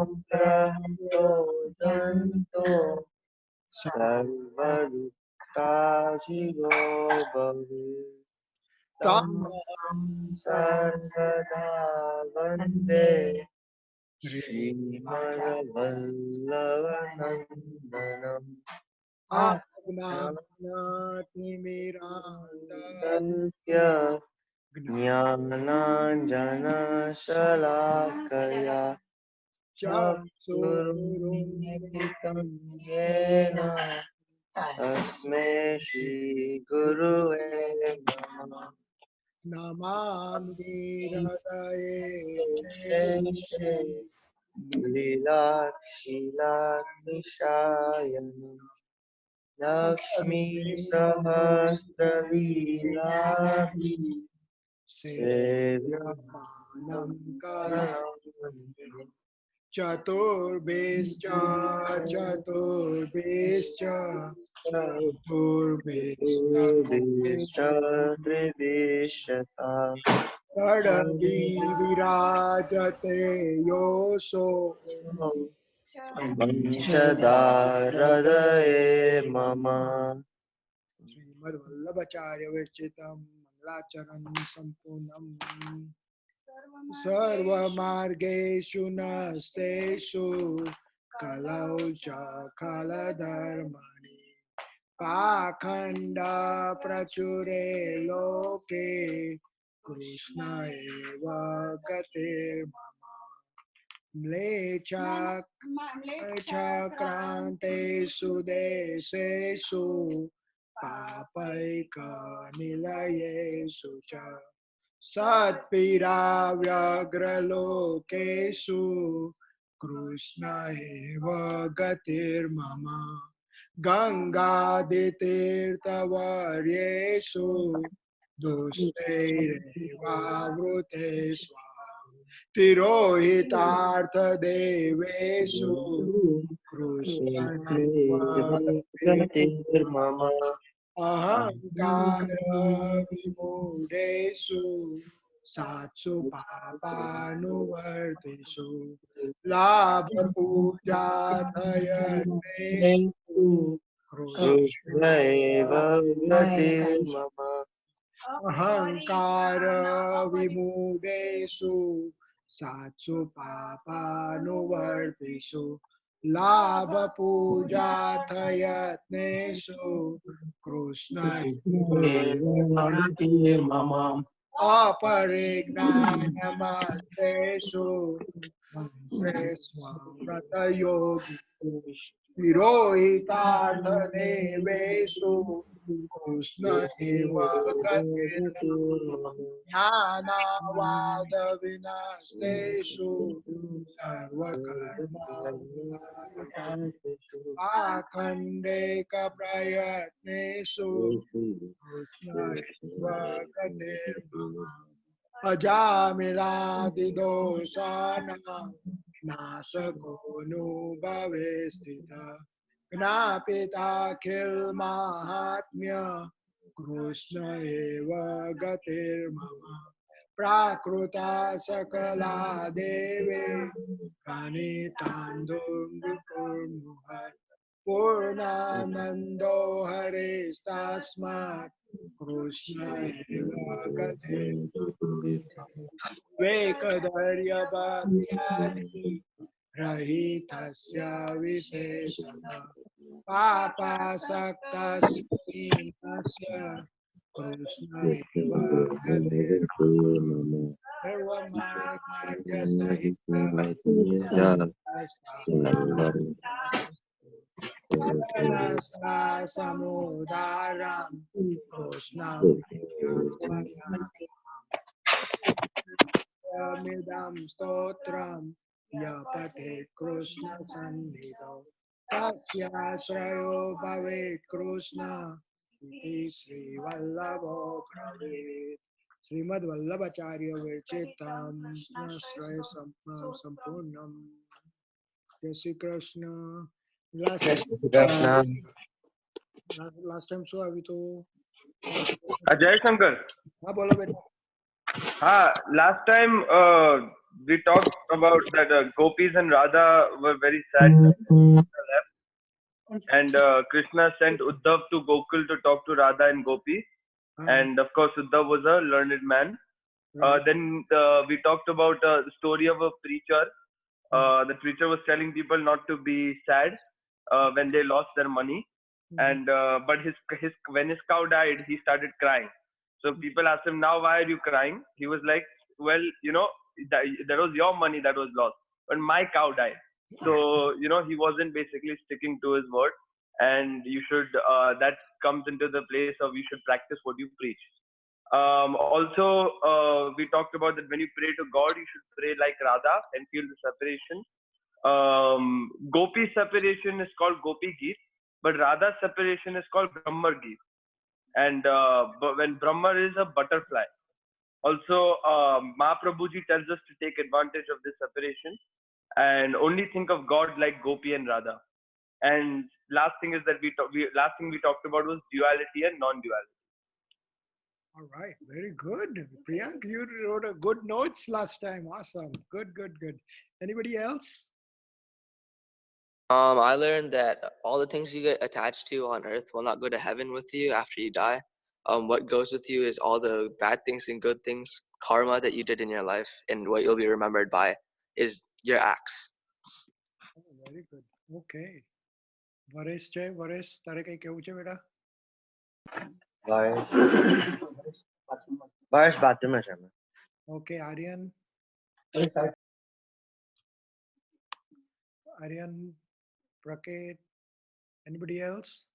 प्रहतो दन्तो सर्वदुःखाजिरो भवेत् तं सर्वदा वन्दे श्रीमद्वल्लभनन्दनम् आज्ञानातिमिरान्धस्य ज्ञानाञ्जनशलाकया चक्षुरुन्मिलितं चक्षुरुन्मिलितं येन तस्मै श्रीगुरुवे नमः नमामि हृदये शेषे लीलाक्षिलातिशायनम् लक्ष्मीसहस्रलीलाभिः सेव्यमानं सेव्यमानं चतुर्भिश्च चतुर्भिश्च चतुर्भिश्च त्रिभिश्चता षडवी विराजते योऽसो पंचदा हृदये मम श्रीमद्वल्लभाचार्य विरचितं मंगलाचरण संपूर्णम् सर्वमार्गेषु नस्तेषु कलौ च खलधर्मणि पाखण्डा प्रचुरे लोके कृष्ण एव गतिर्मम म्लेच्छाक्रान्तेषु देशेषु पापैकनिलयेषु च सत्पीडा व्यग्रलोकेषु कृष्ण एव गतिर्मम गङ्गादितीर्थवर्येषु दुष्टैरेवावृतेषु तिरोहितार्थदेवेषु कृष्ण एव गतिर्मम अहंकार विमूढेषु सात्सु पापानुवर्तेषु लाभ पूजा धयतेषु कृष्ण एव गतिर्मम अहंकार विमूढेषु सात्सु पापानुवर्तेषु लाभ पूजा यत्नेषु कृष्ण गतिर्मम अपरे ज्ञानमस्तेषु मंत्रेष्वमृतयोगी विरोहितार्थदेवेषु कृष्ण एव ज्ञानावादविनष्टेषु सर्वकर्म आखण्डेकप्रयत्नेषु कृष्ण एव गतिर्मम अजामिलादिदोषाणां नाशको नुभवे स्थितः ज्ञापिताखिलमाहात्म्य कृष्ण एव गतिर्मम प्राकृता सकला देवे प्रणीतान्दुर्मुहुः पूर्णानन्दो हरेस्तस्मात् कृष्ण एव गतिर्मम वेकधैर्यभक्त्यादि रहितस्य विशेषतः पापासक्तस्य कृष्ण एव गतिर्मम समुदारं कृष्णं मिदं स्तोत्रं यपते कृष्ण सन्निधौ तस्याश्रयो भवेत् कृष्ण इति श्रीवल्लभो ब्रवीत् श्रीमद्वल्लभाचार्य विरचितं श्रय संपूर्णम् जय श्री कृष्ण लास्ट टाइम શું આવ્યું તો જય શંકર હા બોલો બેટા હા last time we talked about that Gopis and Radha were very sad, and Krishna sent Uddhav to Gokul to talk to Radha and Gopi, and of course Uddhav was a learned man. Right. Then we talked about the story of a preacher. The preacher was telling people not to be sad when they lost their money, and but his when his cow died, he started crying. So people asked him, "Now why are you crying?" He was like, "Well, that was your money that was lost, but my cow died." So he wasn't basically sticking to his word, and you should that comes into the place of you should practice what you preach. Also, we talked about that when you pray to God, you should pray like Radha and feel the separation. Gopi separation is called Gopi Geet, but Radha separation is called Brahmar Geet. And but when Brahmar is a butterfly. Also, Mahaprabhuji tells us to take advantage of this separation and only think of God like Gopi and Radha. And last thing is that last thing we talked about was duality and non-duality. All right, very good. Priyank, you wrote a good notes last time. Awesome. Good, good, good. Anybody else? I learned that all the things you get attached to on earth will not go to heaven with you after you die. What goes with you is all the bad things and good things, karma that you did in your life, and what you'll be remembered by is your acts. Oh, very good. Okay. Varesh છે વરેશ તારે કઈ કેવું છે બેટા? Barish bathroom છે. Okay, Aryan, Praket, anybody else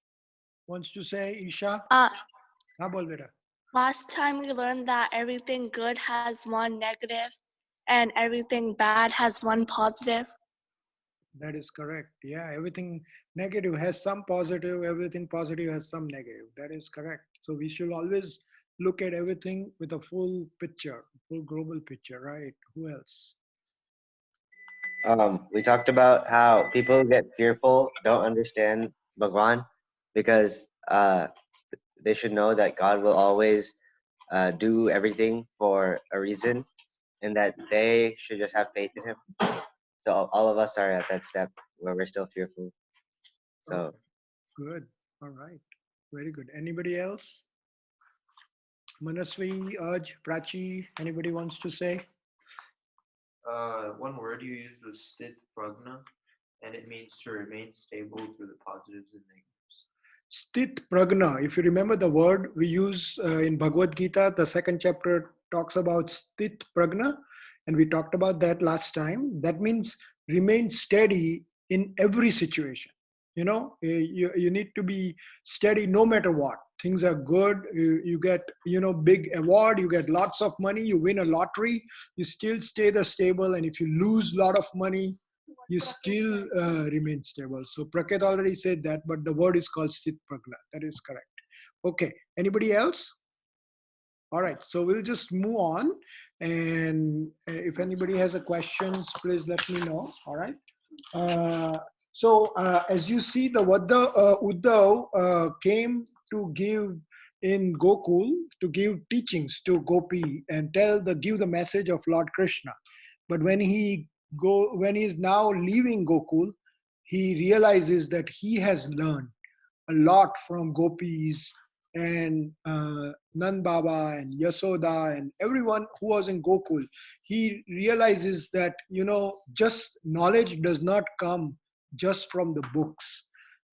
wants to say? Isha? हाँ बोल बेटा. Last time we learned that everything good has one negative and everything bad has one positive. That is correct. Yeah, everything negative has some positive, everything positive has some negative. That is correct. So we should always look at everything with a full picture, full global picture, right? Who else? We talked about how people get fearful, don't understand Bhagwan, because they should know that God will always do everything for a reason, and that they should just have faith in Him. So all of us are at that step where we're still fearful. So Okay. Good. All right. Very good. Anybody else? Manasvi, Aj, Prachi, anybody wants to say? One word you used was sthit pragna, and it means to remain stable through the positives and negatives. Sthit pragna. If you remember the word we use in Bhagavad Gita, the second chapter talks about sthit pragna, and we talked about that last time. That means remain steady in every situation. You need to be steady no matter what. Things are good. You get big award. You get lots of money. You win a lottery. You still stay the stable, and if you lose a lot of money, you still remain stable. So Praket already said that, but the word is called Sthit Pragna. That is correct. Okay. Anybody else? All right. So we'll just move on. And if anybody has a questions, please let me know. All right. As you see, the Uddhav came to give in Gokul, to give teachings to Gopi and give the message of Lord Krishna. But when he is now leaving Gokul, he realizes that he has learned a lot from gopis and Nand Baba and Yasoda and everyone who was in Gokul. He realizes that, just knowledge does not come just from the books.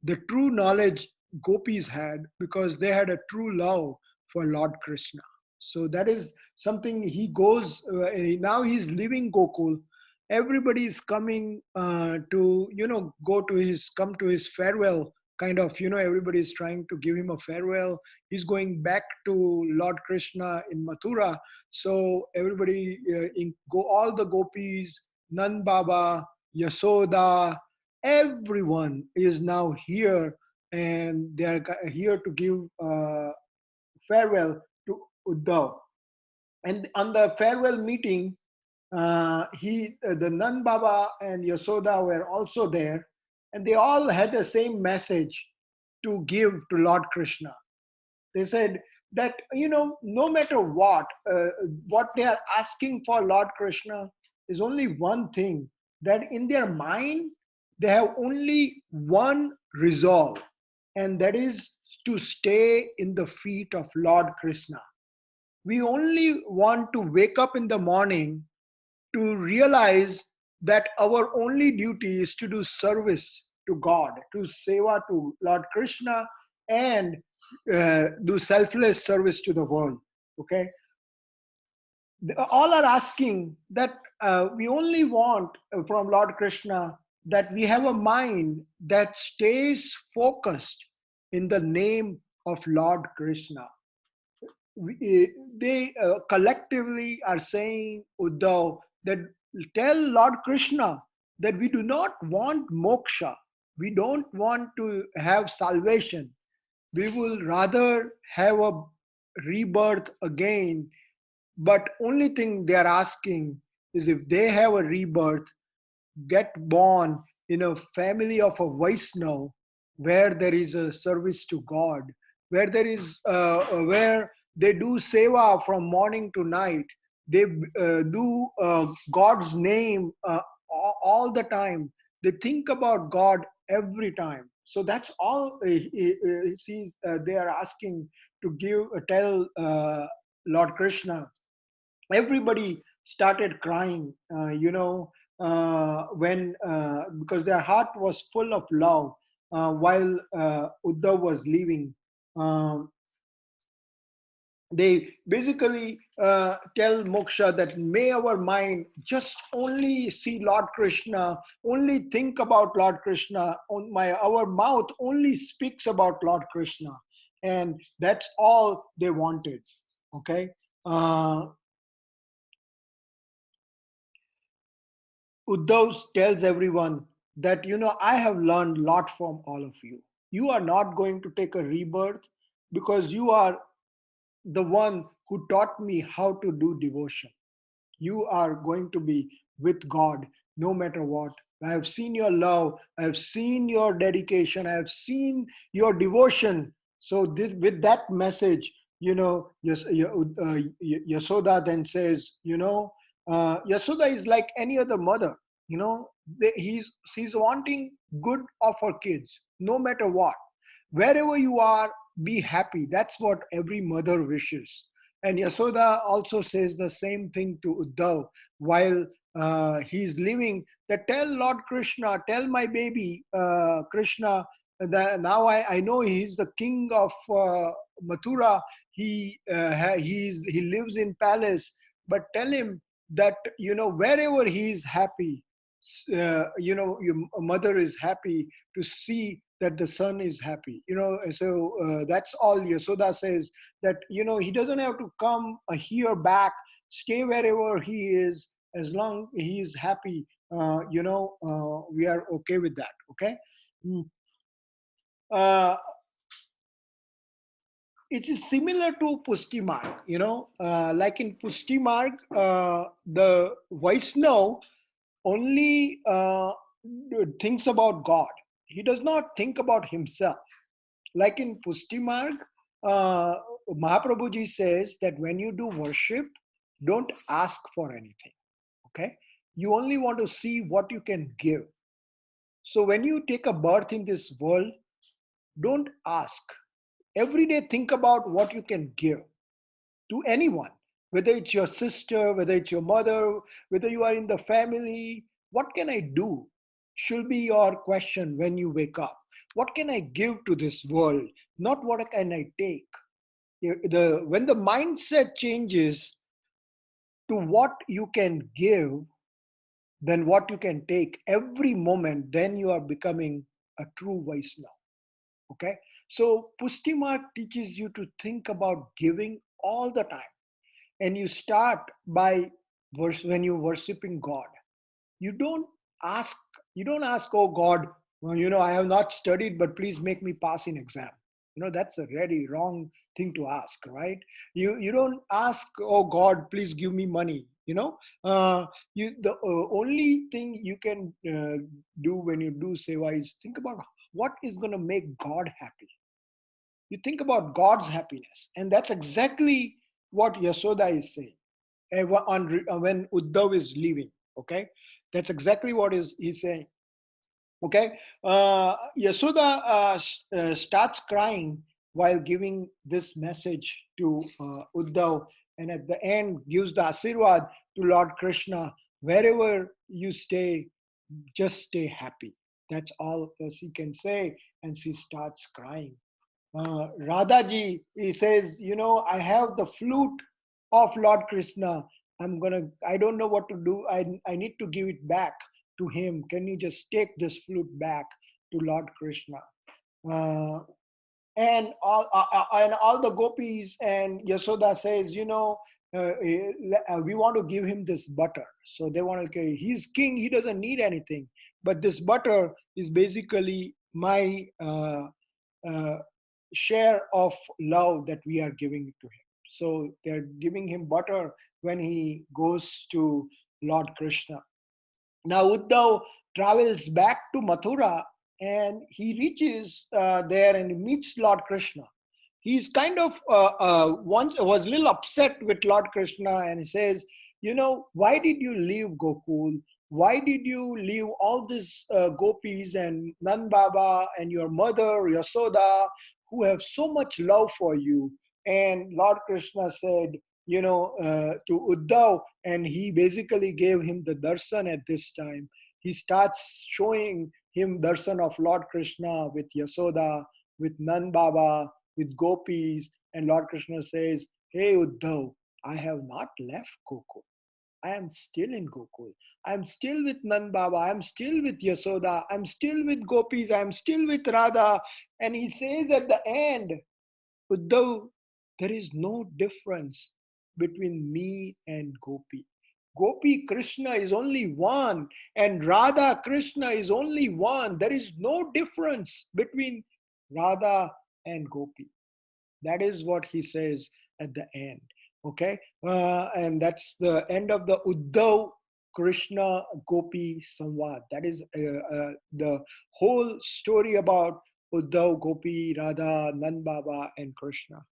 The true knowledge gopis had because they had a true love for Lord Krishna. So that is something he goes, now he's leaving Gokul. Everybody is coming to, come to his farewell kind of, everybody is trying to give him a farewell. He's going back to Lord Krishna in Mathura. So everybody, all the gopis, Nand Baba, Yasoda, everyone is now here, and they are here to give farewell to Uddhav. And on the farewell meeting, the Nand Baba and Yasoda were also there, and they all had the same message to give to Lord Krishna. They said that, no matter what they are asking for Lord Krishna is only one thing, that in their mind they have only one resolve, and that is to stay in the feet of Lord Krishna. We only want to wake up in the morning to realize that our only duty is to do service to God, to seva to Lord Krishna, and do selfless service to the world. Okay, all are asking that we only want from Lord Krishna that we have a mind that stays focused in the name of Lord Krishna. They collectively are saying, Uddhav, that tell Lord Krishna that we do not want moksha, we don't want to have salvation, we will rather have a rebirth again. But only thing they are asking is, if they have a rebirth, get born in a family of a Vaishnav, where there is a service to God, where there is where they do seva from morning to night. They do God's name all the time. They think about God every time. So that's all they are asking to give, tell Lord Krishna. Everybody started crying, when because their heart was full of love while Uddhav was leaving. Um, they basically tell Moksha that may our mind just only see Lord Krishna, only think about Lord Krishna, our mouth only speaks about Lord Krishna, and that's all they wanted. Okay. Uh, Uddhav tells everyone that, I have learned a lot from all of you. You are not going to take a rebirth because you are the one who taught me how to do devotion. You are going to be with God no matter what. I have seen your love, I have seen your dedication, I have seen your devotion. So this, with that message, Yasoda then says, Yasoda is like any other mother. She's wanting good of her kids, no matter what. Wherever you are, be happy. That's what every mother wishes. And Yasoda also says the same thing to Uddhav while he's living, that tell Lord Krishna, tell my baby Krishna, that now I know he's the king of Mathura. He lives in palace, but tell him that, wherever he is happy, your mother is happy to see that the son is happy. So that's all Yasoda says, that he doesn't have to come here back, stay wherever he is, as long he is happy. We are okay with that. Okay. Mm. uh, it is similar to Pushti Marg, like in Pushti Marg, the Vaishnav only thinks about God. He does not think about himself. Like in Pushti Marg, uh, Mahaprabhuji says that when you do worship, don't ask for anything. Okay, you only want to see what you can give. So when you take a birth in this world, don't ask. Every day think about what you can give to anyone, whether it's your sister, whether it's your mother, whether you are in the family. What can I do should be your question when you wake up. What can I give to this world, not what can I take. When the mindset changes to what you can give than what you can take every moment, then you are becoming a true Vaishnava. Okay, so Pushti Marg teaches you to think about giving all the time, and you start by when you're worshiping God. You don't ask. You don't ask, oh God, well, I have not studied, but please make me pass in exam. That's a really wrong thing to ask, right? You don't ask, oh God, please give me money. The only thing you can do when you do seva is think about what is going to make God happy. You think about God's happiness, and that's exactly what Yasoda is saying when Uddhav is leaving. Okay, that's exactly what he's saying. Okay, Yasoda starts crying while giving this message to Uddhav, and at the end gives the Asirwad to Lord Krishna: wherever you stay, just stay happy. That's all she can say, and she starts crying. Radhaji, he says, I have the flute of Lord Krishna. I don't know what to do. I need to give it back to him. Can you just take this flute back to Lord Krishna? Uh, and all the gopis and Yasoda says, we want to give him this butter. So they want to, okay, he's king, he doesn't need anything. But this butter is basically my uh, share of love that we are giving to him. So they're giving him butter when he goes to Lord Krishna. Now Uddhav travels back to Mathura, and he reaches there and he meets Lord Krishna. He's kind of once was a little upset with Lord Krishna, and he says, why did you leave Gokul? Why did you leave all these gopis and Nand Baba and your mother Yasoda, who have so much love for you? And Lord Krishna said, to Uddhav, and he basically gave him the darshan at this time. He starts showing him darshan of Lord Krishna with Yasoda, with Nand Baba, with gopis, and Lord Krishna says, hey Uddhav, I have not left Gokul. I am still in Gokul. I'm still with Nand Baba. I'm still with Yasoda. I'm still with gopis. I'm still with Radha. And he says at the end, Uddhav, there is no difference between me and Gopi. Gopi Krishna is only one, and Radha Krishna is only one. There is no difference between Radha and Gopi. That is what he says at the end. Okay, and that's the end of the Uddhav Krishna Gopi Samvad. That is the whole story about Uddhav, Gopi, Radha, Nand Baba, and Krishna.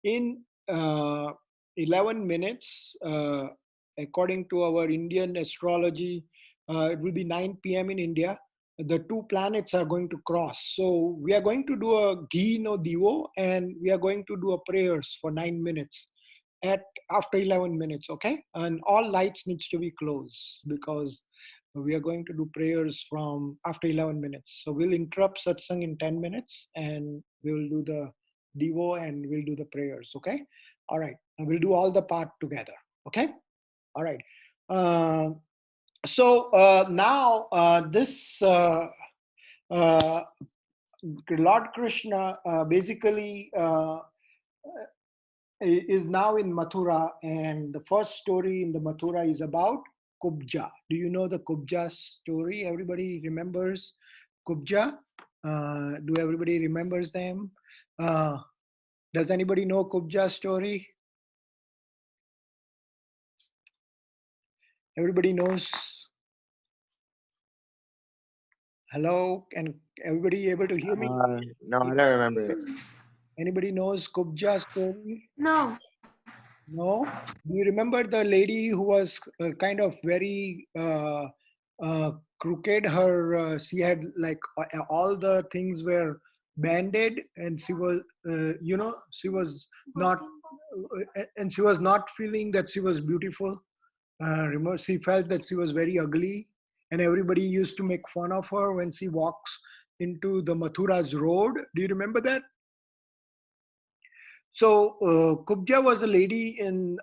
In 11 minutes, according to our Indian astrology, it will be 9 p.m. in India. The two planets are going to cross. So we are going to do a ghee no divo, and we are going to do a prayers for 9 minutes at after 11 minutes, okay? And all lights needs to be closed because we are going to do prayers from after 11 minutes. So we'll interrupt satsang in 10 minutes and we'll do the divo and we'll do the prayers, okay? All right, and we'll do all the part together, okay? All right. So now this Lord Krishna basically is now in Mathura, and the first story in the Mathura is about Kubja. Do you know the Kubja story? Everybody remembers Kubja? Do everybody remembers them? Does anybody know Kubja story? Everybody knows? Hello, can everybody able to hear me? No, I don't remember it. Anybody knows Kubja story? No. No? Do you remember the lady who was kind of very crooked? She had like all the things were banded, and she was, she was not, and she was not feeling that she was beautiful. Remember, she felt that she was very ugly, and everybody used to make fun of her when she walks into the Mathura's road. Do you remember that? So Kubja was a lady in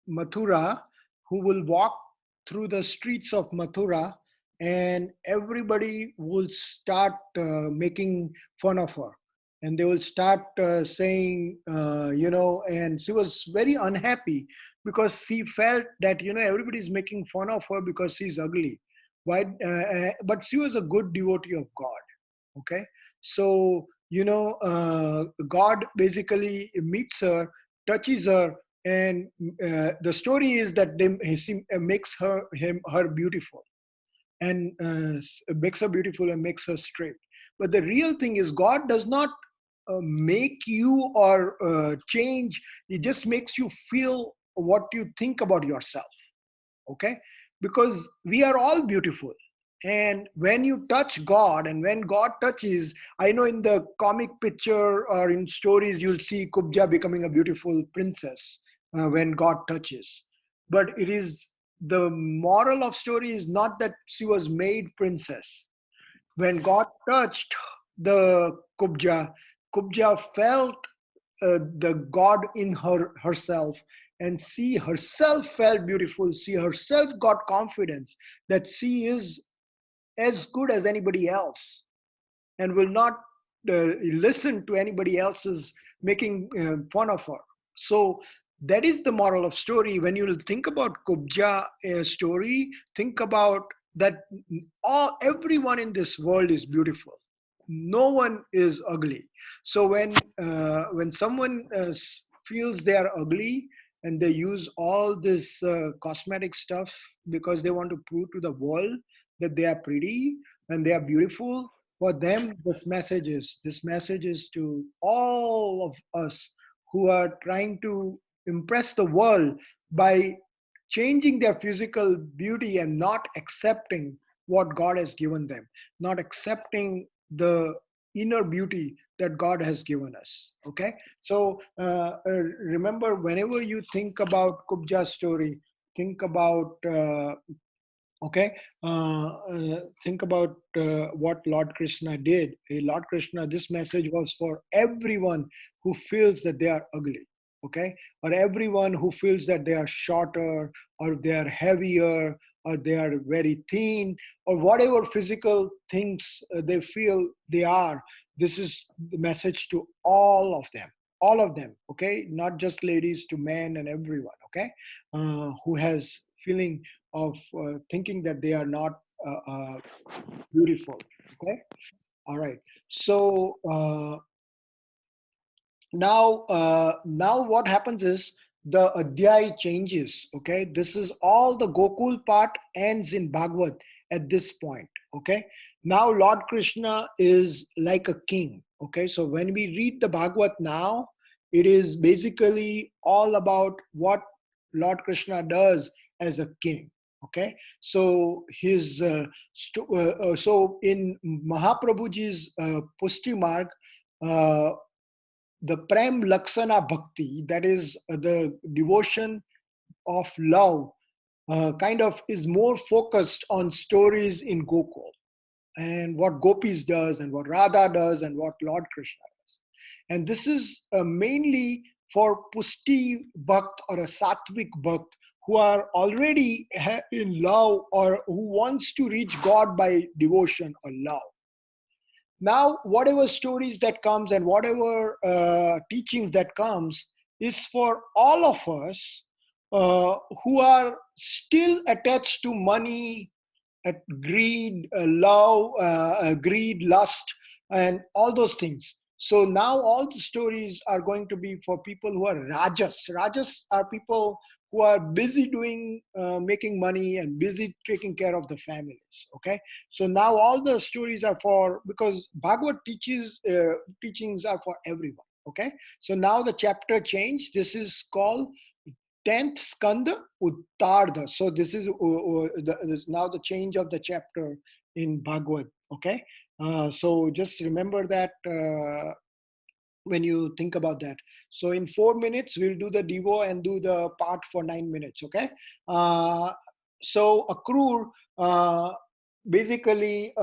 Mathura who will walk through the streets of Mathura, and everybody will start making fun of her. And they will start saying, and she was very unhappy because she felt that, everybody is making fun of her because she's ugly. Why? But she was a good devotee of God. Okay. So God basically meets her, touches her, and the story is that he makes her beautiful, and makes her beautiful and makes her straight. But the real thing is, God does not make you or change. He just makes you feel what you think about yourself. Okay, because we are all beautiful. And when you touch God, and when God touches, I know in the comic picture or in stories, you'll see Kubja becoming a beautiful princess when God touches. But it is, the moral of story is not that she was made princess. When God touched the Kubja, Kubja felt the God in herself, and she herself felt beautiful. She herself got confidence that she is as good as anybody else, and will not listen to anybody else's making fun of her. So that is the moral of story. When you think about Kubja story, think about that everyone in this world is beautiful. No one is ugly. So when someone feels they are ugly, and they use all this cosmetic stuff because they want to prove to the world that they are pretty and they are beautiful, for them this message is to all of us who are trying to impress the world by changing their physical beauty and not accepting what God has given them, not accepting the inner beauty that God has given us. Okay, so remember, whenever you think about Kubja's story, think about okay, think about what Lord Krishna did. Lord Krishna, this message was for everyone who feels that they are ugly, okay, or everyone who feels that they are shorter, or they are heavier, or they are very thin, or whatever physical things they feel they are. This is the message to all of them, okay, not just ladies, to men and everyone, okay, who has feeling of thinking that they are not beautiful. Okay, all right. So now what happens is the adhyay changes. Okay, this is all the Gokul part ends in Bhagavad at this point. Okay, now Lord Krishna is like a king. Okay, so when we read the Bhagavad now, it is basically all about what Lord Krishna does as a king. Okay, so so in Mahaprabhuji's Pushti Marg, uh, the Prem Laksana Bhakti, that is the devotion of love, kind of is more focused on stories in Gokul, and what Gopis does, and what Radha does, and what Lord Krishna does. And this is mainly for Pushti Bhakt or a Sattvic Bhakt who are already in love, or who wants to reach God by devotion or love. Now whatever stories that comes, and whatever teachings that comes, is for all of us who are still attached to money, greed, love, greed, lust, and all those things. So now all the stories are going to be for people who are rajas. Rajas are people who are busy doing, making money, and busy taking care of the families. Okay, so now all the stories are for, because Bhagavad teachings are for everyone. Okay, so now the chapter change. This is called 10th skanda uttarda. So this is now the change of the chapter in Bhagavad. Okay, so just remember that when you think about that. So in 4 minutes we'll do the devo and do the part for 9 minutes. Okay, so akrur basically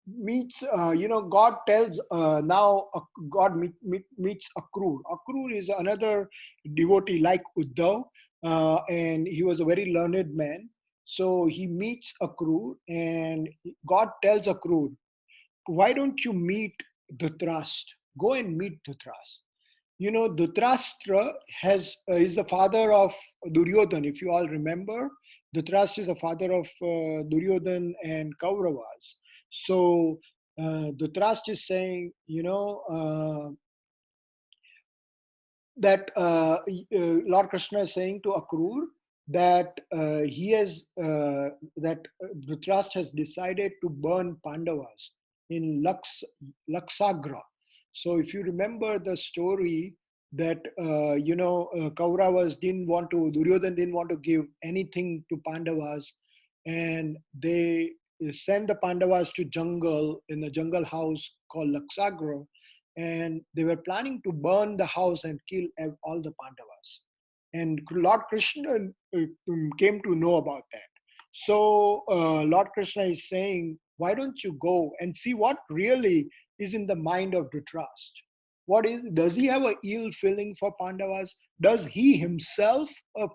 meets, God tells, now God meets Akrur. Akrur is another devotee like Uddhav, and he was a very learned man. So he meets Akrur, and God tells Akrur, why don't you meet Dhritarashtra? Go and meet Dhritarashtra. Dhritarashtra is the father of Duryodhan. If you all remember, Dhritarashtra is the father of Duryodhan and Kauravas. So Dhritarashtra is saying, that Lord Krishna is saying to Akrur that that Dhritarashtra has decided to burn Pandavas in Laksagra. So if you remember the story, that Kauravas didn't want to, Duryodhan didn't want to give anything to Pandavas, and they sent the Pandavas to jungle, in a jungle house called Laksagra, and they were planning to burn the house and kill all the Pandavas. And Lord Krishna came to know about that. So Lord Krishna is saying, why don't you go and see what really is in the mind of Dhritarashtra? What is, does he have a ill feeling for Pandavas? Does he himself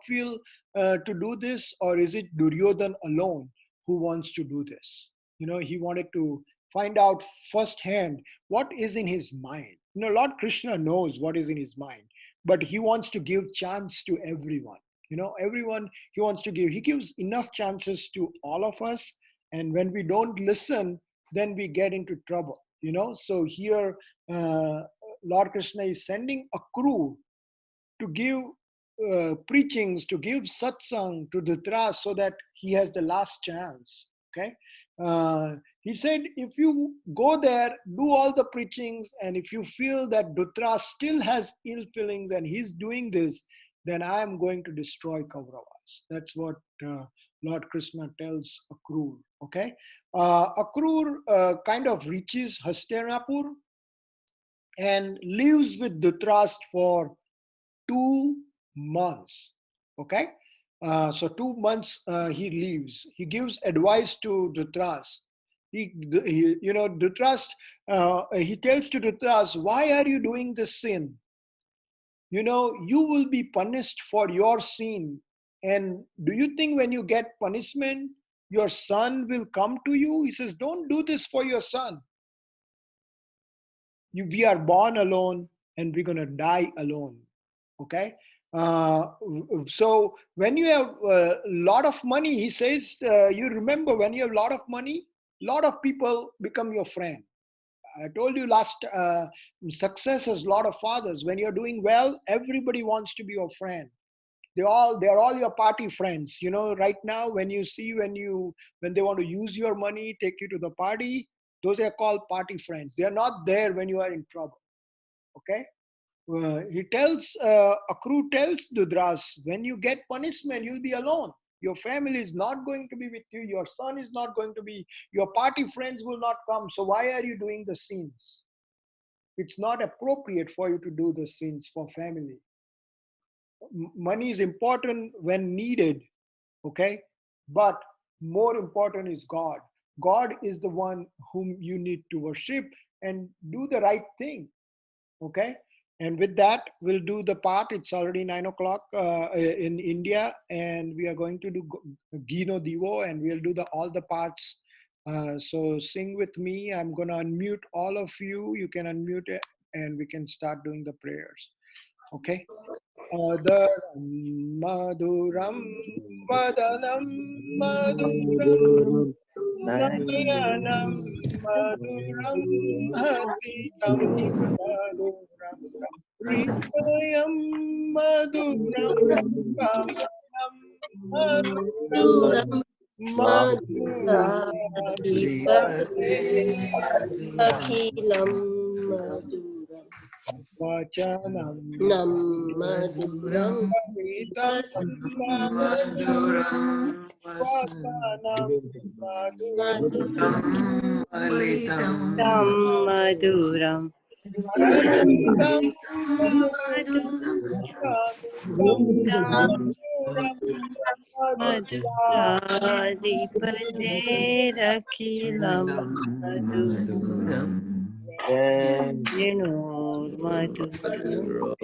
feel to do this, or is it Duryodhan alone who wants to do this? He wanted to find out firsthand what is in his mind. Lord Krishna knows what is in his mind, but he wants to give chance to everyone. Everyone he wants to give. He gives enough chances to all of us, and when we don't listen, then we get into trouble. So here Lord Krishna is sending a crew to give preachings, to give satsang to Dhritarashtra so that he has the last chance. Okay. He said, if you go there, do all the preachings, and if you feel that Dhritarashtra still has ill feelings and he's doing this, then I am going to destroy Kauravas. That's what Lord Krishna tells Akrur. Okay. Akrur kind of reaches Hastinapur and lives with Dhritarashtra for 2 months. Okay, so 2 months he leaves. He gives advice to Dhritarashtra. Dhritarashtra, he tells to Dhritarashtra, why are you doing this sin? You will be punished for your sin. And do you think when you get punishment, your son will come to you? He says, don't do this for your son. We are born alone and we're going to die alone. Okay. So when you have a lot of money, he says, you remember when you have a lot of money, a lot of people become your friend. I told you last, success has a lot of fathers. When you're doing well, everybody wants to be your friend. They're all your party friends. Right now, when you see, when they want to use your money, take you to the party, those are called party friends. They are not there when you are in trouble. Okay. Akrur tells Dhritarashtra, when you get punishment, you'll be alone. Your family is not going to be with you. Your son is not going to be. Your party friends will not come. So why are you doing the sins? It's not appropriate for you to do the sins for family. Money is important when needed, okay? But more important is God. God is the one whom you need to worship and do the right thing, okay? And with that, we'll do the part. It's already 9 o'clock in India, and we are going to do Gino Divo, and we'll do all the parts. So sing with me. I'm going to unmute all of you. You can unmute it, and we can start doing the prayers. Okay. Adaram Maduram Vadanam Maduram Nayanam Maduram Hasitam Maduram Hridayam Maduram Kamanam Maduram Akhilam Maduram Vachanam Maduram Maduram Vasanam Maduram Malitam Maduram Madhuradipate Rakhilam Maduram Madhuram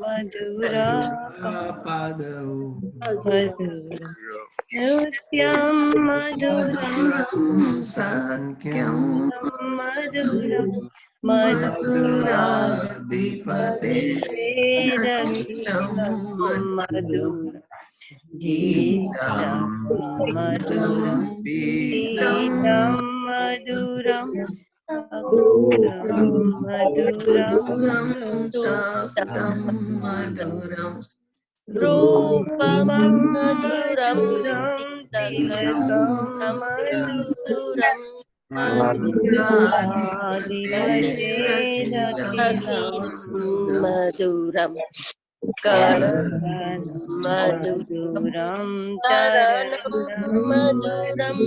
Madhura Madhuram Nutyam Madhuram Sankyam Madhuram Madhuradipate Rakhilam Madhuram Geetam Madhuram Geetam Madhuram Madhuram Suktam Madhuram Rupam Madhuram Madhuram Tilakam Madhuram Madhuradipaterakhilam Maduram Karanam Maduram Taranam Maduram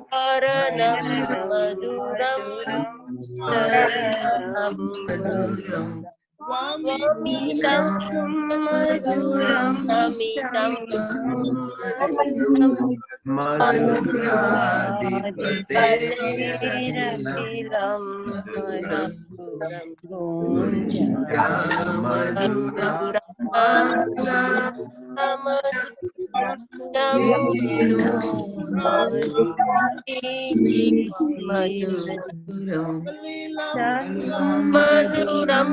Karanam Maduram Saranam Maduram Vamitam Maduram Amitam Maduram Madhuradipaterakhilam Maduram Gonja Maduram Maduram Maduram Yutam Maduram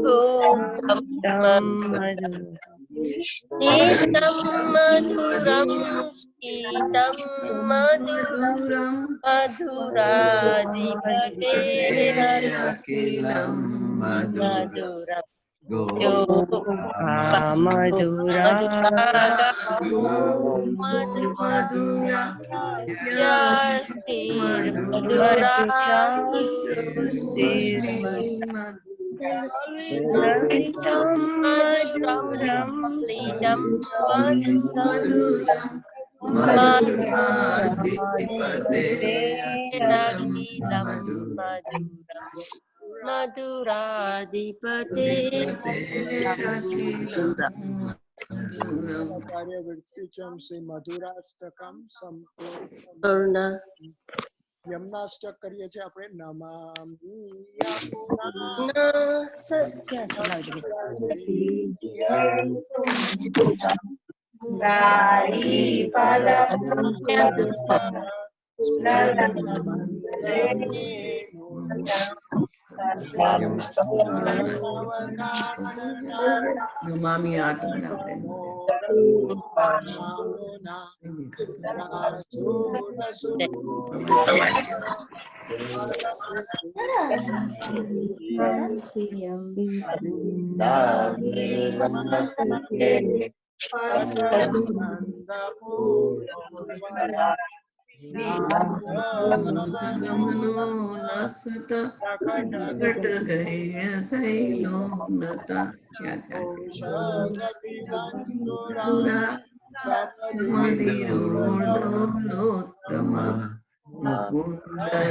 Bhuntam Ishtam Maduram Sitam Maduram Madhuradipaterakilam Maduram Yo Madhura Madhura Yastir Madhura Stir Lalitam Maduram Maduram Lidam Maduram Madhuradipaterakhilam Maduram Madhuradipaterakilam Vallabhcharya will teach them say Madhurastakam, some Purna Yamnastak કરીએ છીએ આપણે નમામિ Yamuna Na Kya chila Mami atana nasata kat gaya sailo nata Dura Samadhirodolotama Mukunda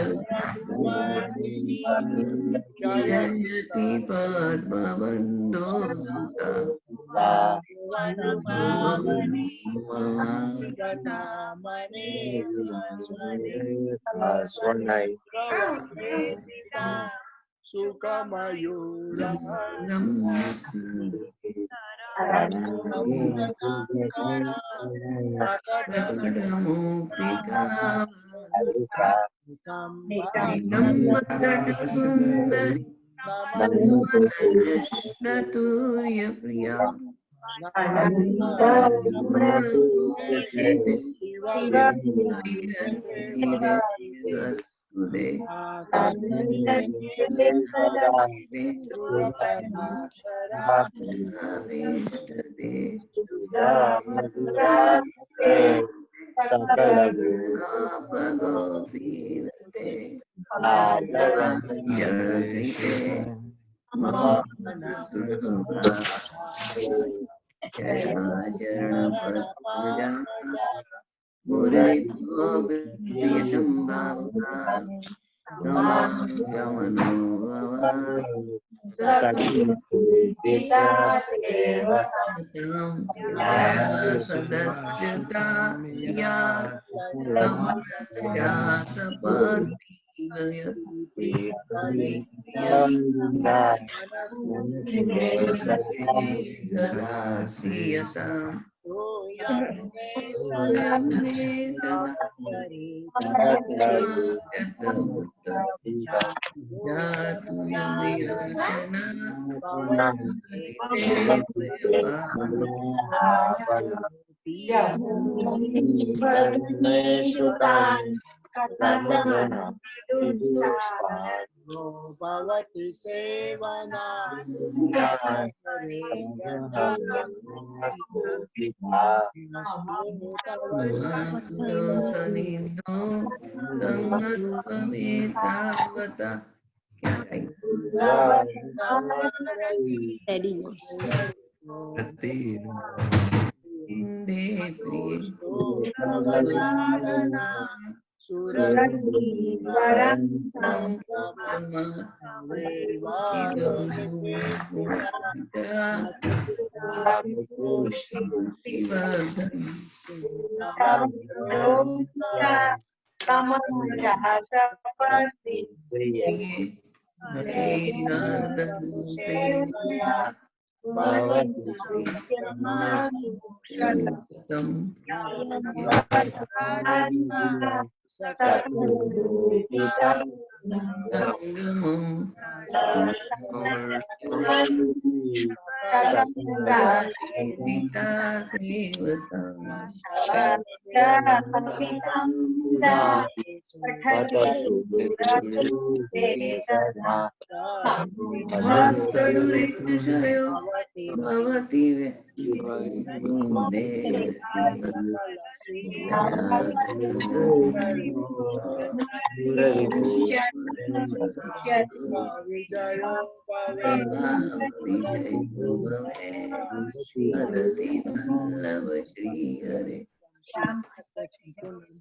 Jayati Padmabando Sutta Sukamayura Muktika Krishna Turya Priya Sadasyata Yat Bhavati sevana Vasudosanido Tannatvametaavata. क्या right? Steady voice. Inde priye Hastaduriktushayo bhavati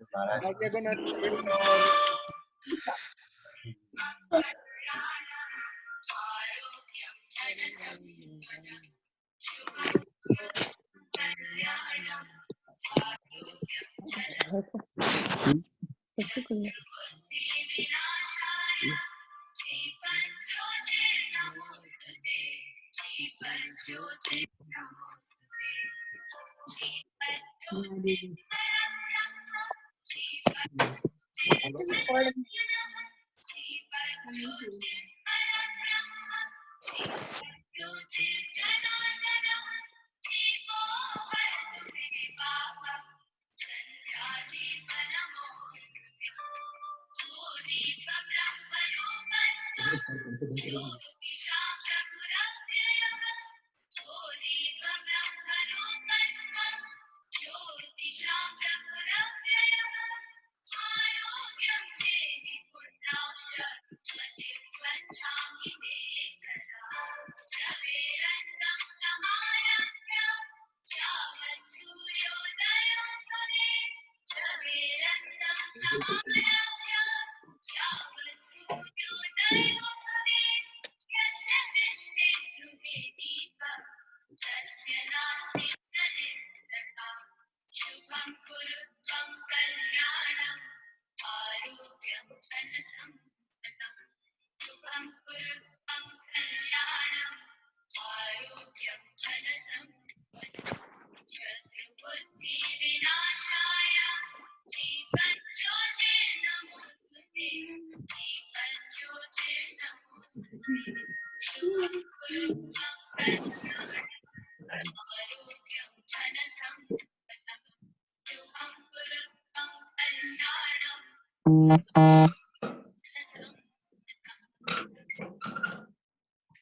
Now we're gonna do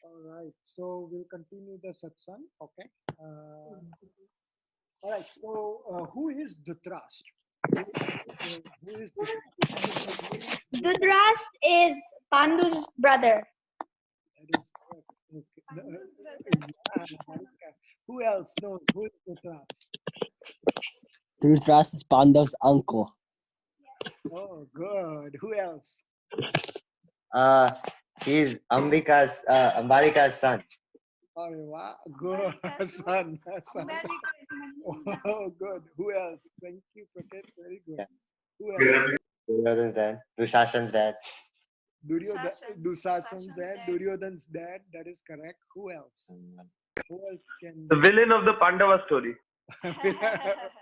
all right. So we'll continue the satsang. Okay. All right. So who is Dhritarashtra? Who is Dhritarashtra? Dhritarashtra is Pandu's brother. That is correct. Okay. Yeah, that is correct. Who else knows who is Dhritarashtra? Dhritarashtra is Pandav's uncle. Oh, good. Who else? He's Ambarika's son. Oh, wow. Good. Son. Oh, good. Who else? Thank you, Praket. Very good. Yeah. Who else? Duryodhan's dad. Dushasan's dad. Dusasan's dad. Duryodhan's dad. That is correct. Who else? Who else can? The villain of the Pandava story.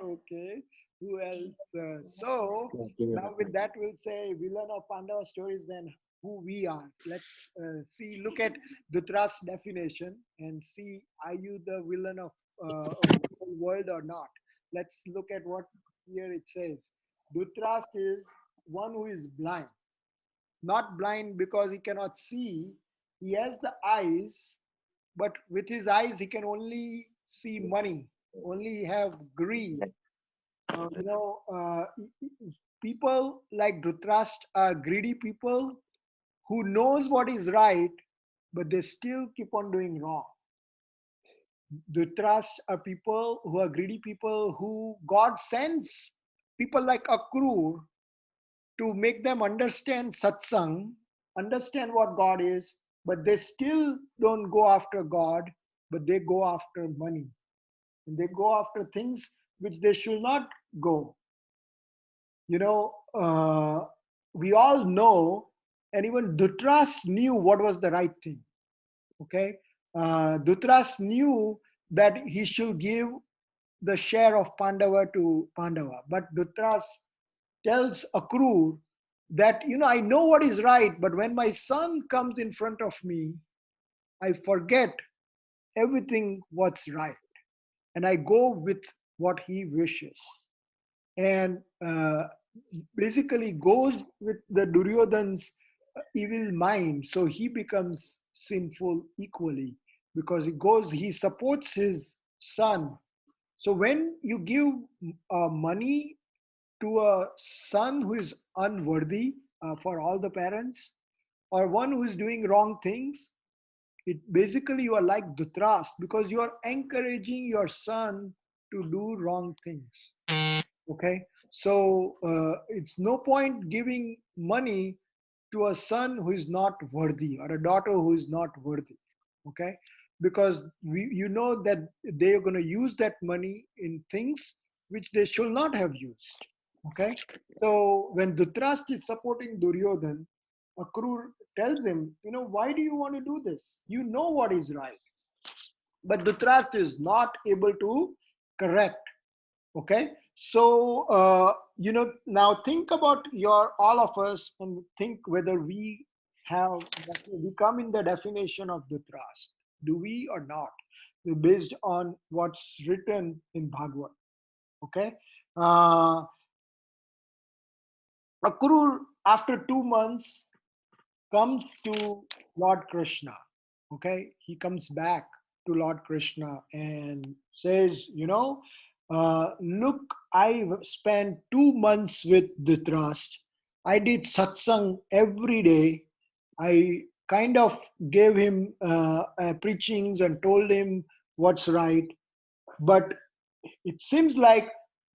Okay. Who else? So now with that we'll say villain of Pandava stories. Then who we are. Let's see. Look at Dhritarashtra's definition and see: are you the villain of the whole world or not? let's look at what here it says. Dhritarashtra is one who is blind, not blind because he cannot see. He has the eyes, but with his eyes he can only see money, only have greed. People like Dhritarashtra are greedy people who knows what is right, but they still keep on doing wrong. Dhritarashtra are people who are greedy people who God sends people like Akrur to make them understand satsang, understand what God is, but they still don't go after God, but they go after money. And they go after things which they should not go. You know, we all know, and even Dhritarashtra knew what was the right thing. Okay, Dhritarashtra knew that he should give the share of Pandava to Pandava, but Dhritarashtra tells Akrur that, I know what is right, but when my son comes in front of me, I forget everything what's right, and I go with what he wishes. And basically goes with the Duryodhan's evil mind, so he becomes sinful equally, because he supports his son. So when you give money to a son who is unworthy, for all the parents, or one who is doing wrong things, it basically you are like Dhritarashtra, because you are encouraging your son to do wrong things. Okay, so it's no point giving money to a son who is not worthy, or a daughter who is not worthy. Okay, because you know that they are going to use that money in things which they should not have used. Okay, so when Dhritarashtra is supporting Duryodhan, Akrur tells him, why do you want to do this? You know what is right. But Dhritarashtra is not able to correct. Okay, so now think about all of us, and think whether we come in the definition of the trust. Do we or not? Based on what's written in Bhagavad. Okay, uh, Akrur, after 2 months, comes to Lord Krishna. Okay, he comes back to Lord Krishna and says, look, I spent 2 months with Dhritarashtra. I did satsang every day. I kind of gave him preachings and told him what's right. But it seems like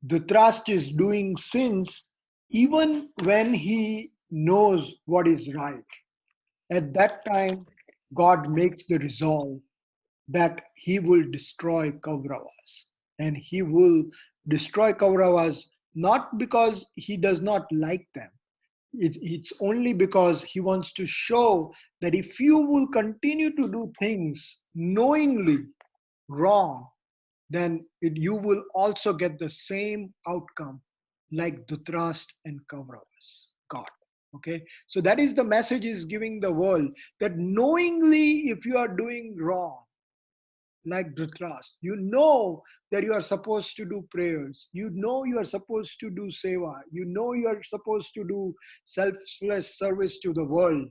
Dhritarashtra is doing sins even when he knows what is right. At that time, God makes the resolve that he will destroy Kauravas. And he will destroy Kauravas not because he does not like them. It's only because he wants to show that if you will continue to do things knowingly wrong, then you will also get the same outcome like Dhritarashtra and Kauravas got. Okay, so that is the message is giving the world, that knowingly if you are doing wrong, like Dhritarashtra, you know that you are supposed to do prayers, you know you are supposed to do seva, you know you are supposed to do selfless service to the world,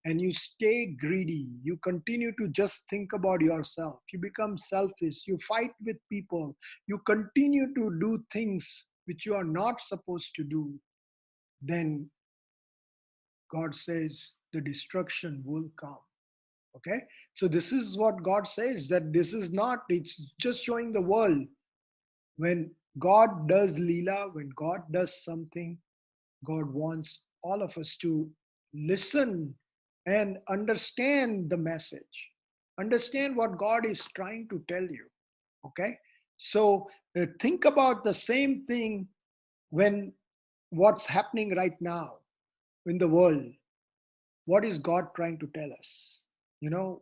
and you stay greedy, you continue to just think about yourself, you become selfish, you fight with people, you continue to do things which you are not supposed to do, then God says the destruction will come. Okay, so this is what God says, that this is not, it's just showing the world, when God does Leela, when God does something, God wants all of us to listen and understand the message, understand what God is trying to tell you. Okay, so think about the same thing when what's happening right now in the world. What is God trying to tell us?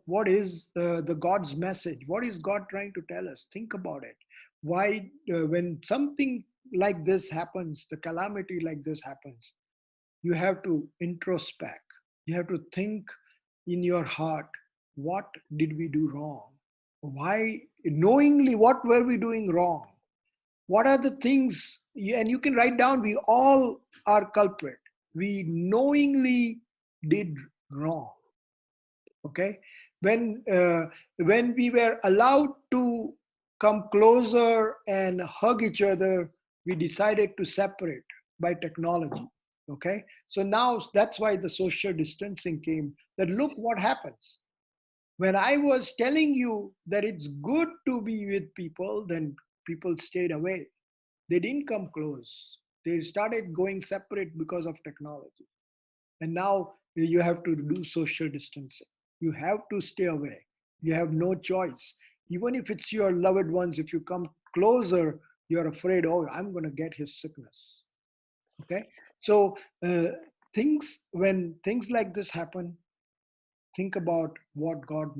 What is the God's message? What is God trying to tell us? Think about it. Why, when something like this happens, the calamity like this happens, you have to introspect. You have to think in your heart, what did we do wrong? Why, knowingly, what were we doing wrong? What are the things, and you can write down, we all are culprit. We knowingly did wrong. Okay? When we were allowed to come closer and hug each other, we decided to separate by technology. Okay? So now that's why the social distancing came, that look what happens. When I was telling you that it's good to be with people, then people stayed away. They didn't come close. They started going separate because of technology. And now you have to do social distancing. You have to stay away. You have no choice. Even if it's your loved ones, if you come closer, you're afraid, oh, I'm going to get his sickness. Okay? So when things like this happen, think about what God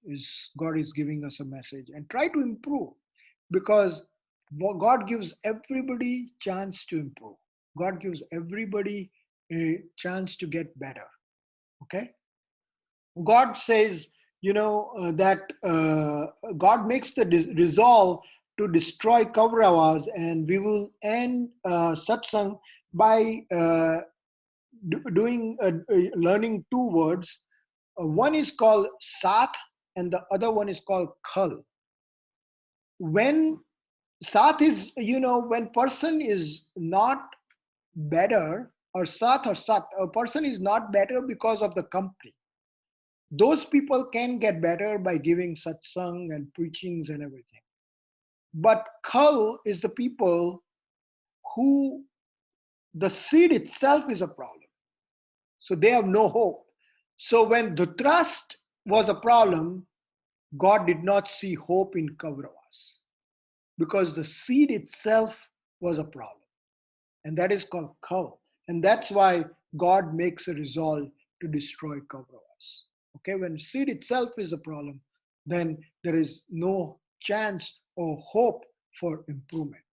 is giving us a message, and try to improve, because God gives everybody chance to improve. God gives everybody a chance to get better. Okay? God says, that God makes the resolve to destroy Kauravas, and we will end satsang by learning two words. One is called Sat, and the other one is called Khal. When Sat is, when person is not better, or Sat, a person is not better because of the company. Those people can get better by giving satsang and preachings and everything. But Khal is the people who the seed itself is a problem. So they have no hope. So when Dhutrast was a problem, God did not see hope in Kauravas, because the seed itself was a problem. And that is called Khal. And that's why God makes a resolve to destroy Kauravas. Okay, when seed itself is a problem, then there is no chance or hope for improvement.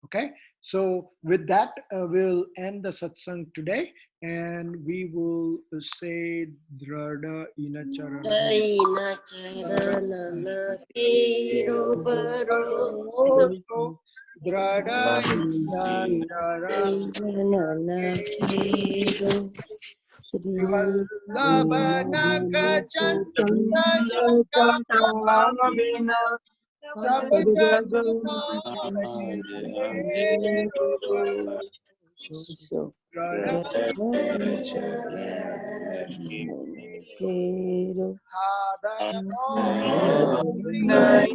Okay, so with that, we'll end the satsang today, and we will say Drada Ina Charana. Ina charana kero bharosa, Drada Ina charana kero Sri Vallabhanaka Chanda Bina Sab sab Jag jag So Radha kero nai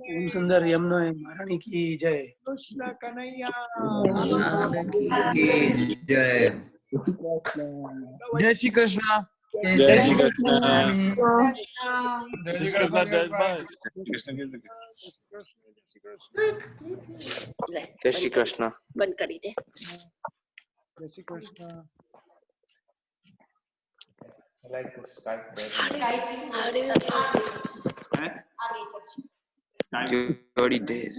Om Sundar Yamuna Maharani ki jai. Krishna Kanaya की जय Jai Shri Krishna. जय Shri Krishna Jai Shri Krishna. Jai Bhai. Jai Shri Krishna. बंद करी दे. Jai Shri Krishna. I like to start How do you You already did.